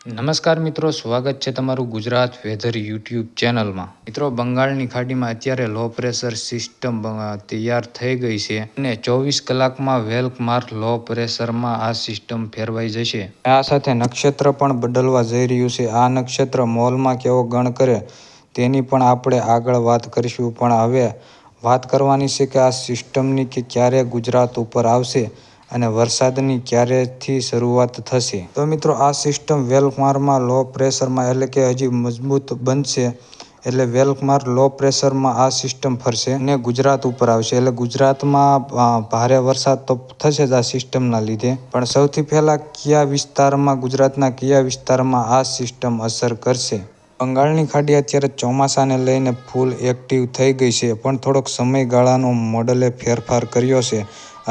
નમસ્કાર મિત્રો, સ્વાગત છે તમારું ગુજરાત વેધર યુટ્યુબ ચેનલમાં। મિત્રો, બંગાળની ખાડીમાં અત્યારે લો પ્રેશર સિસ્ટમ તૈયાર થઈ ગઈ છે અને 24 કલાકમાં વેલમાર્ક લો પ્રેશરમાં આ સિસ્ટમ ફેરવાઈ જશે। આ સાથે નક્ષત્ર પણ બદલવા જઈ રહ્યું છે। આ નક્ષત્ર મોલમાં કેવો ગણ કરે તેની પણ આપણે આગળ વાત કરીશું, પણ હવે વાત કરવાની છે કે આ સિસ્ટમની કે ક્યારે ગુજરાત ઉપર આવશે અને વરસાદની ક્યારેથી શરૂઆત થશે। તો મિત્રો, આ સિસ્ટમ વેલમાર્કમાં લો પ્રેશરમાં એટલે કે હજી મજબૂત બનશે, એટલે વેલમાર્ક લો પ્રેશરમાં આ સિસ્ટમ ફરશે અને ગુજરાત ઉપર આવશે। એટલે ગુજરાતમાં ભારે વરસાદ તો થશે જ આ સિસ્ટમના લીધે, પણ સૌથી પહેલા કયા વિસ્તારમાં, ગુજરાતના કયા વિસ્તારમાં આ સિસ્ટમ અસર કરશે? બંગાળની ખાડી અત્યારે ચોમાસાને લઈને ફૂલ એક્ટિવ થઈ ગઈ છે, પણ થોડોક સમયગાળાનો મોડલે ફેરફાર કર્યો છે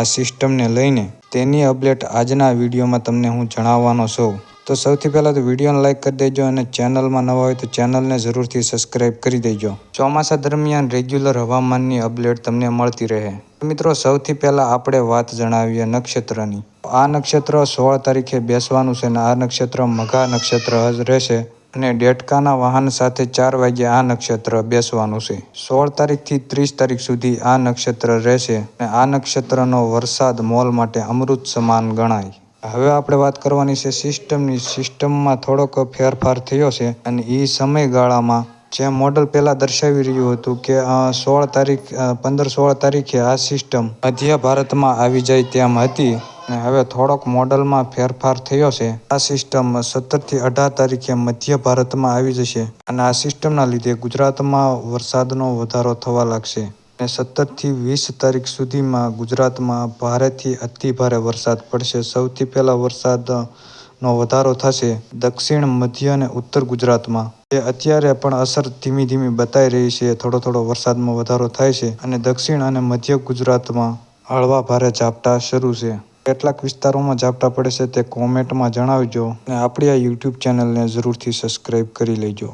આ સિસ્ટમને લઈને। તેની અપડેટ આજના વિડીયોમાં તમને હું જણાવવાનો છું। તો સૌથી પહેલાં તો વિડીયોને લાઇક કરી દેજો અને ચેનલમાં નવા હોય તો ચેનલને જરૂરથી સબસ્ક્રાઈબ કરી દેજો। ચોમાસા દરમિયાન રેગ્યુલર હવામાનની અપડેટ તમને મળતી રહે। મિત્રો, સૌથી પહેલાં આપણે વાત જણાવીએ નક્ષત્રની। આ નક્ષત્ર 16 તારીખે બેસવાનું છે અને આ નક્ષત્ર મઘા નક્ષત્ર જ રહેશે અને દેડકાના વાહન સાથે 4 વાગ્યે આ નક્ષત્ર બેસવાનું છે। 16 તારીખથી 30 તારીખ સુધી આ નક્ષત્ર રહેશે અને આ નક્ષત્રનો વરસાદ મોલ માટે અમૃત સમાન ગણાય। હવે આપણે વાત કરવાની છે સિસ્ટમની। સિસ્ટમમાં થોડોક ફેરફાર થયો છે અને એ સમયગાળામાં જે મોડલ પહેલાં દર્શાવી રહ્યું હતું કે 15-16 તારીખે આ સિસ્ટમ મધ્ય ભારતમાં આવી જાય તેમ હતી, અને હવે થોડોક મોડલમાં ફેરફાર થયો છે। આ સિસ્ટમ 17થી 18 તારીખે મધ્ય ભારતમાં આવી જશે અને આ સિસ્ટમના લીધે ગુજરાતમાં વરસાદનો વધારો થવા લાગશે અને 17થી 20 તારીખ સુધીમાં ગુજરાતમાં ભારેથી અતિ ભારે વરસાદ પડશે। સૌથી પહેલાં વરસાદનો વધારો થશે દક્ષિણ, મધ્ય અને ઉત્તર ગુજરાતમાં, જે અત્યારે પણ અસર ધીમી ધીમી બતાવી રહી છે। થોડો થોડો વરસાદમાં વધારો થાય છે અને દક્ષિણ અને મધ્ય ગુજરાતમાં હળવા ભારે ઝાપટા શરૂ છે। કેટલાક વિસ્તારોમાં ઝાપટા પડે છે તે કોમેન્ટમાં જણાવજો અને આપણી આ યુટ્યુબ ચેનલને જરૂરથી સબસ્ક્રાઈબ કરી લેજો।